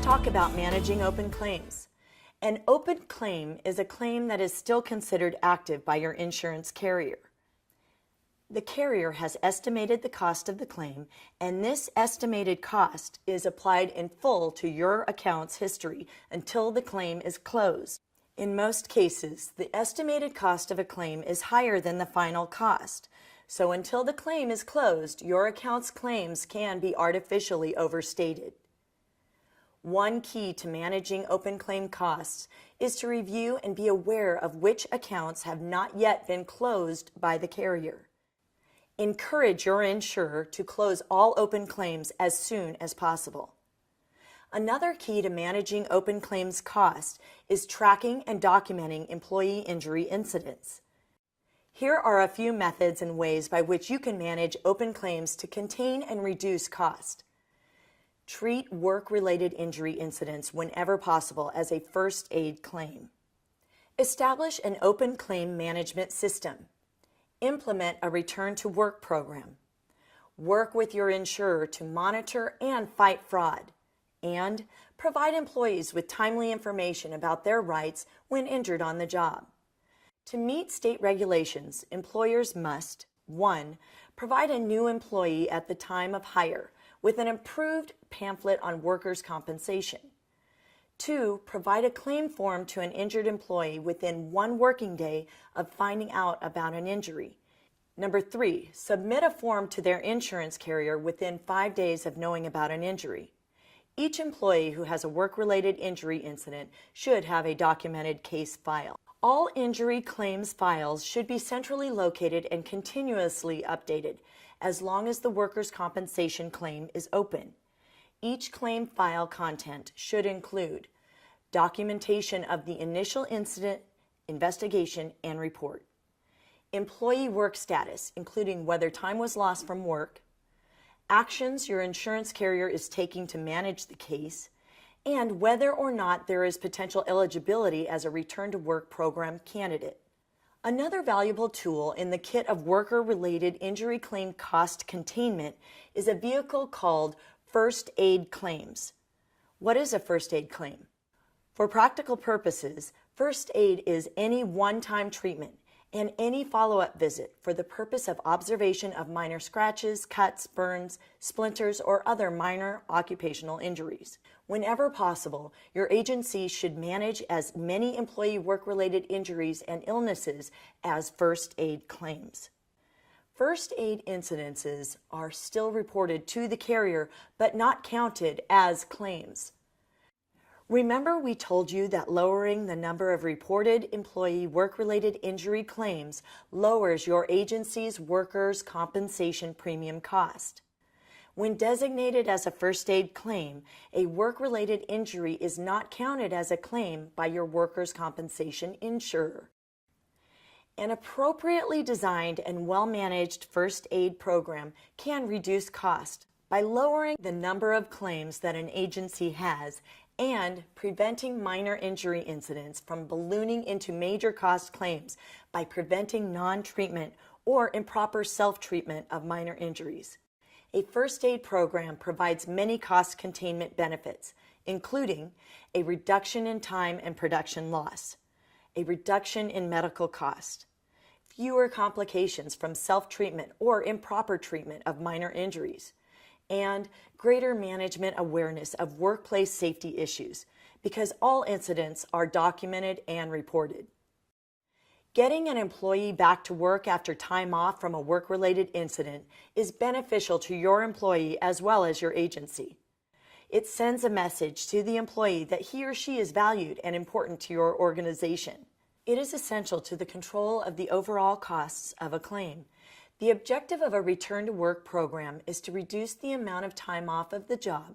talk about managing open claims. An open claim is a claim that is still considered active by your insurance carrier. The carrier has estimated the cost of the claim, and this estimated cost is applied in full to your account's history until the claim is closed. In most cases, the estimated cost of a claim is higher than the final cost. So until the claim is closed, your account's claims can be artificially overstated. One key to managing open claim costs is to review and be aware of which accounts have not yet been closed by the carrier. Encourage your insurer to close all open claims as soon as possible. Another key to managing open claims costs is tracking and documenting employee injury incidents. Here are a few methods and ways by which you can manage open claims to contain and reduce cost. Treat work-related injury incidents whenever possible as a first aid claim. Establish an open claim management system. Implement a return to work program. Work with your insurer to monitor and fight fraud. And provide employees with timely information about their rights when injured on the job. To meet state regulations, employers must 1. Provide a new employee at the time of hire with an improved pamphlet on workers' compensation. 2. Provide a claim form to an injured employee within 1 working day of finding out about an injury. 3. Submit a form to their insurance carrier within 5 days of knowing about an injury. Each employee who has a work-related injury incident should have a documented case file. All injury claims files should be centrally located and continuously updated as long as the workers' compensation claim is open. Each claim file content should include documentation of the initial incident, investigation, and report, employee work status, including whether time was lost from work, actions your insurance carrier is taking to manage the case, and whether or not there is potential eligibility as a return to work program candidate. Another valuable tool in the kit of worker-related injury claim cost containment is a vehicle called First Aid Claims. What is a first aid claim? For practical purposes, first aid is any one-time treatment and any follow-up visit for the purpose of observation of minor scratches, cuts, burns, splinters, or other minor occupational injuries. Whenever possible, your agency should manage as many employee work-related injuries and illnesses as first aid claims. First aid incidences are still reported to the carrier but not counted as claims. Remember we told you that lowering the number of reported employee work-related injury claims lowers your agency's workers' compensation premium cost. When designated as a first aid claim, a work-related injury is not counted as a claim by your workers' compensation insurer. An appropriately designed and well-managed first aid program can reduce cost by lowering the number of claims that an agency has and preventing minor injury incidents from ballooning into major cost claims by preventing non-treatment or improper self-treatment of minor injuries. A first aid program provides many cost containment benefits, including a reduction in time and production loss, a reduction in medical cost, fewer complications from self-treatment or improper treatment of minor injuries, and greater management awareness of workplace safety issues because all incidents are documented and reported. Getting an employee back to work after time off from a work-related incident is beneficial to your employee as well as your agency. It sends a message to the employee that he or she is valued and important to your organization. It is essential to the control of the overall costs of a claim. The objective of a return to work program is to reduce the amount of time off of the job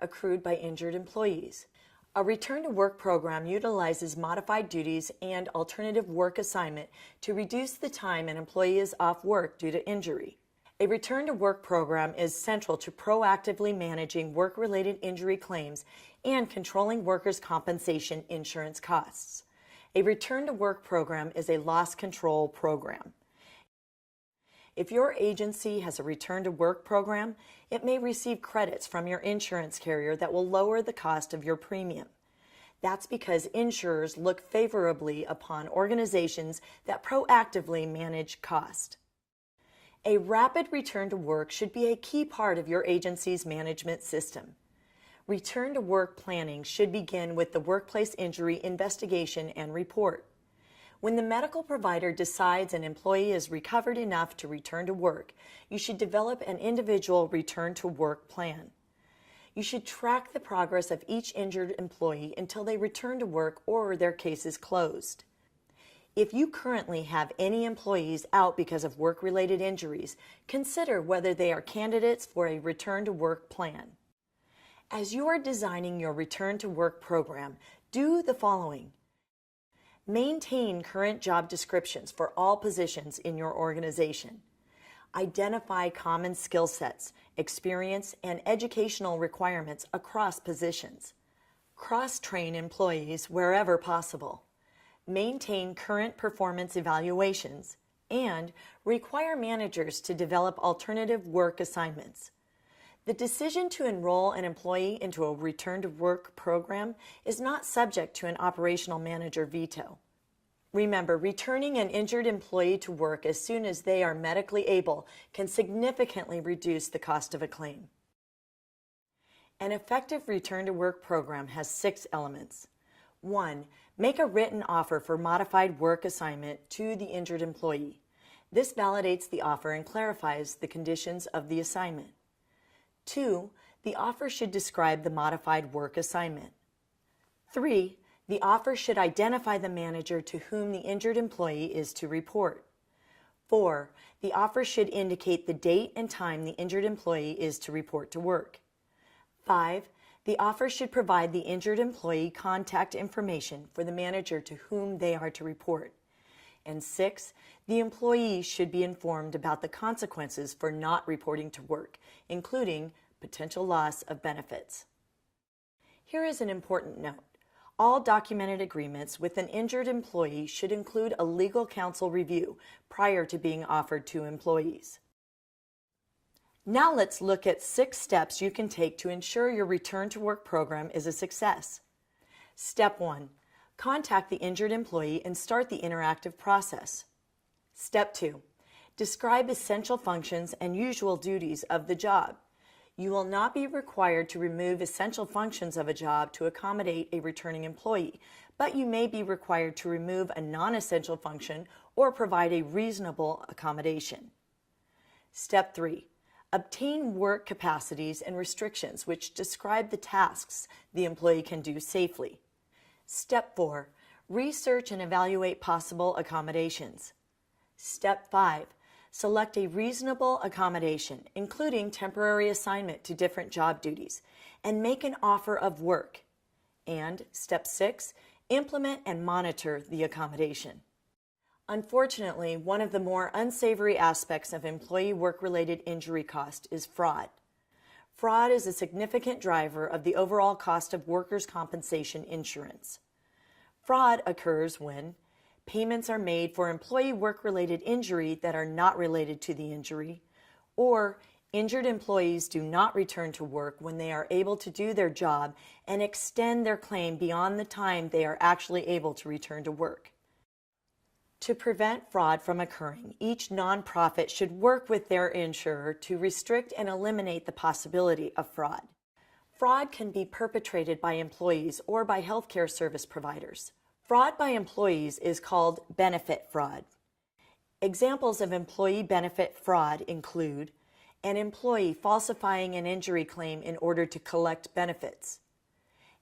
accrued by injured employees. A return to work program utilizes modified duties and alternative work assignment to reduce the time an employee is off work due to injury. A return to work program is central to proactively managing work-related injury claims and controlling workers' compensation insurance costs. A return to work program is a loss control program. If your agency has a return to work program, it may receive credits from your insurance carrier that will lower the cost of your premium. That's because insurers look favorably upon organizations that proactively manage cost. A rapid return to work should be a key part of your agency's management system. Return to work planning should begin with the workplace injury investigation and report. When the medical provider decides an employee is recovered enough to return to work, you should develop an individual return to work plan. You should track the progress of each injured employee until they return to work or their case is closed. If you currently have any employees out because of work-related injuries, consider whether they are candidates for a return to work plan. As you are designing your return to work program, do the following. Maintain current job descriptions for all positions in your organization. Identify common skill sets, experience, and educational requirements across positions. Cross-train employees wherever possible. Maintain current performance evaluations, and require managers to develop alternative work assignments. The decision to enroll an employee into a return to work program is not subject to an operational manager veto. Remember, returning an injured employee to work as soon as they are medically able can significantly reduce the cost of a claim. An effective return to work program has 6 elements. 1. Make a written offer for modified work assignment to the injured employee. This validates the offer and clarifies the conditions of the assignment. 2. The offer should describe the modified work assignment. 3. The offer should identify the manager to whom the injured employee is to report. 4. The offer should indicate the date and time the injured employee is to report to work. 5. The offer should provide the injured employee contact information for the manager to whom they are to report. And 6. The employee should be informed about the consequences for not reporting to work, including potential loss of benefits. Here is an important note. All documented agreements with an injured employee should include a legal counsel review prior to being offered to employees. Now let's look at 6 steps you can take to ensure your return to work program is a success. Step 1. Contact the injured employee and start the interactive process. Step 2. Describe essential functions and usual duties of the job. You will not be required to remove essential functions of a job to accommodate a returning employee, but you may be required to remove a non-essential function or provide a reasonable accommodation. Step 3. Obtain work capacities and restrictions which describe the tasks the employee can do safely. Step 4. Research and evaluate possible accommodations. Step 5. Select a reasonable accommodation, including temporary assignment to different job duties, and make an offer of work. And Step 6. Implement and monitor the accommodation. Unfortunately, one of the more unsavory aspects of employee work-related injury cost is fraud. Fraud is a significant driver of the overall cost of workers' compensation insurance. Fraud occurs when payments are made for employee work-related injury that are not related to the injury, or injured employees do not return to work when they are able to do their job and extend their claim beyond the time they are actually able to return to work. To prevent fraud from occurring, each nonprofit should work with their insurer to restrict and eliminate the possibility of fraud. Fraud can be perpetrated by employees or by healthcare service providers. Fraud by employees is called benefit fraud. Examples of employee benefit fraud include an employee falsifying an injury claim in order to collect benefits,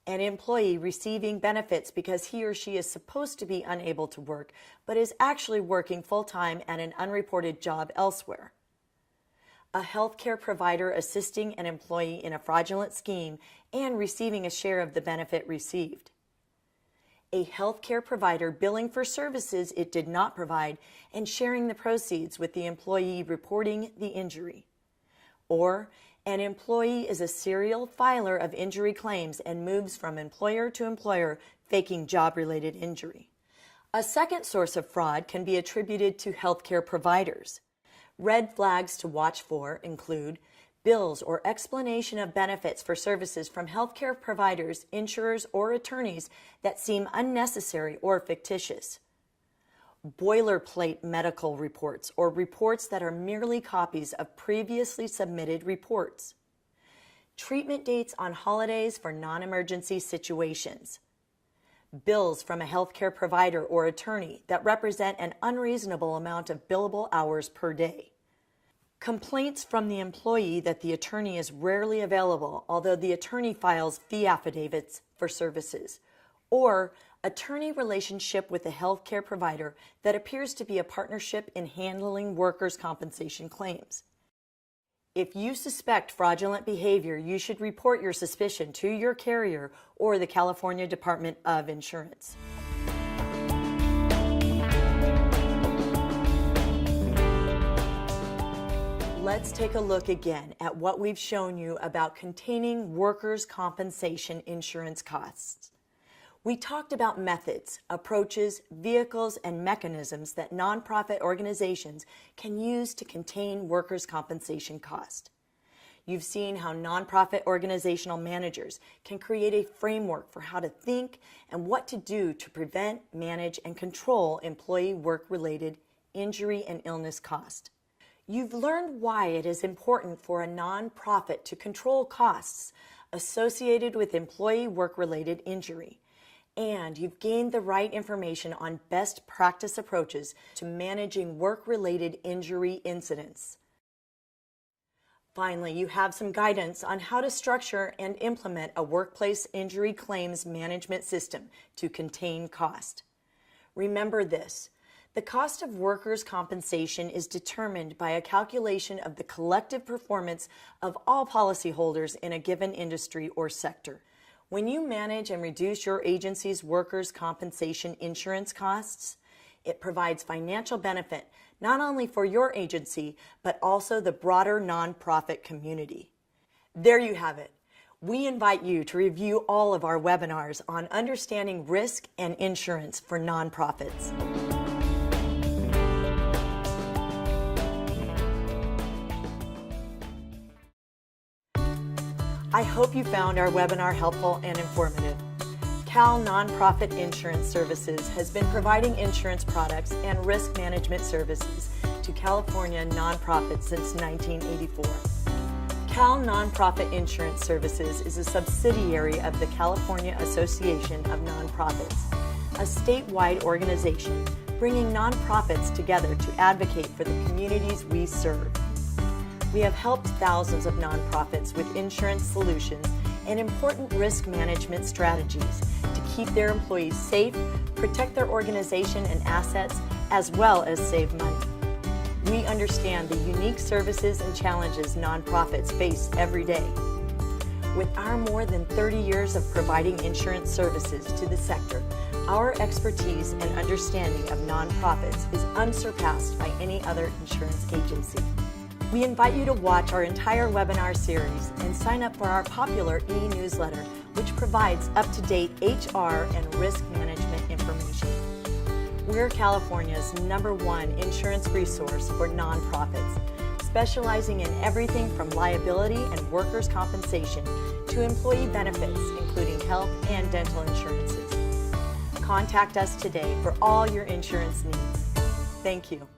an employee receiving benefits because he or she is supposed to be unable to work but is actually working full-time at an unreported job elsewhere, a healthcare provider assisting an employee in a fraudulent scheme and receiving a share of the benefit received, a healthcare provider billing for services it did not provide and sharing the proceeds with the employee reporting the injury, or an employee is a serial filer of injury claims and moves from employer to employer faking job-related injury. A second source of fraud can be attributed to healthcare providers. Red flags to watch for include bills or explanation of benefits for services from healthcare providers, insurers, or attorneys that seem unnecessary or fictitious. Boilerplate medical reports or reports that are merely copies of previously submitted reports. Treatment dates on holidays for non-emergency situations. Bills from a healthcare provider or attorney that represent an unreasonable amount of billable hours per day. Complaints from the employee that the attorney is rarely available, although the attorney files fee affidavits for services. Or attorney relationship with a healthcare provider that appears to be a partnership in handling workers' compensation claims. If you suspect fraudulent behavior, you should report your suspicion to your carrier or the California Department of Insurance. Let's take a look again at what we've shown you about containing workers' compensation insurance costs. We talked about methods, approaches, vehicles, and mechanisms that nonprofit organizations can use to contain workers' compensation cost. You've seen how nonprofit organizational managers can create a framework for how to think and what to do to prevent, manage, and control employee work-related injury and illness cost. You've learned why it is important for a nonprofit to control costs associated with employee work-related injury. And you've gained the right information on best practice approaches to managing work-related injury incidents. Finally, you have some guidance on how to structure and implement a workplace injury claims management system to contain cost. Remember this: the cost of workers' compensation is determined by a calculation of the collective performance of all policyholders in a given industry or sector. When you manage and reduce your agency's workers' compensation insurance costs, it provides financial benefit not only for your agency, but also the broader nonprofit community. There you have it. We invite you to review all of our webinars on understanding risk and insurance for nonprofits. I hope you found our webinar helpful and informative. CalNonprofit Insurance Services has been providing insurance products and risk management services to California nonprofits since 1984. CalNonprofit Insurance Services is a subsidiary of the California Association of Nonprofits, a statewide organization bringing nonprofits together to advocate for the communities we serve. We have helped thousands of nonprofits with insurance solutions and important risk management strategies to keep their employees safe, protect their organization and assets, as well as save money. We understand the unique services and challenges nonprofits face every day. With our more than 30 years of providing insurance services to the sector, our expertise and understanding of nonprofits is unsurpassed by any other insurance agency. We invite you to watch our entire webinar series and sign up for our popular e-newsletter, which provides up-to-date HR and risk management information. We're California's #1 insurance resource for nonprofits, specializing in everything from liability and workers' compensation to employee benefits, including health and dental insurances. Contact us today for all your insurance needs. Thank you.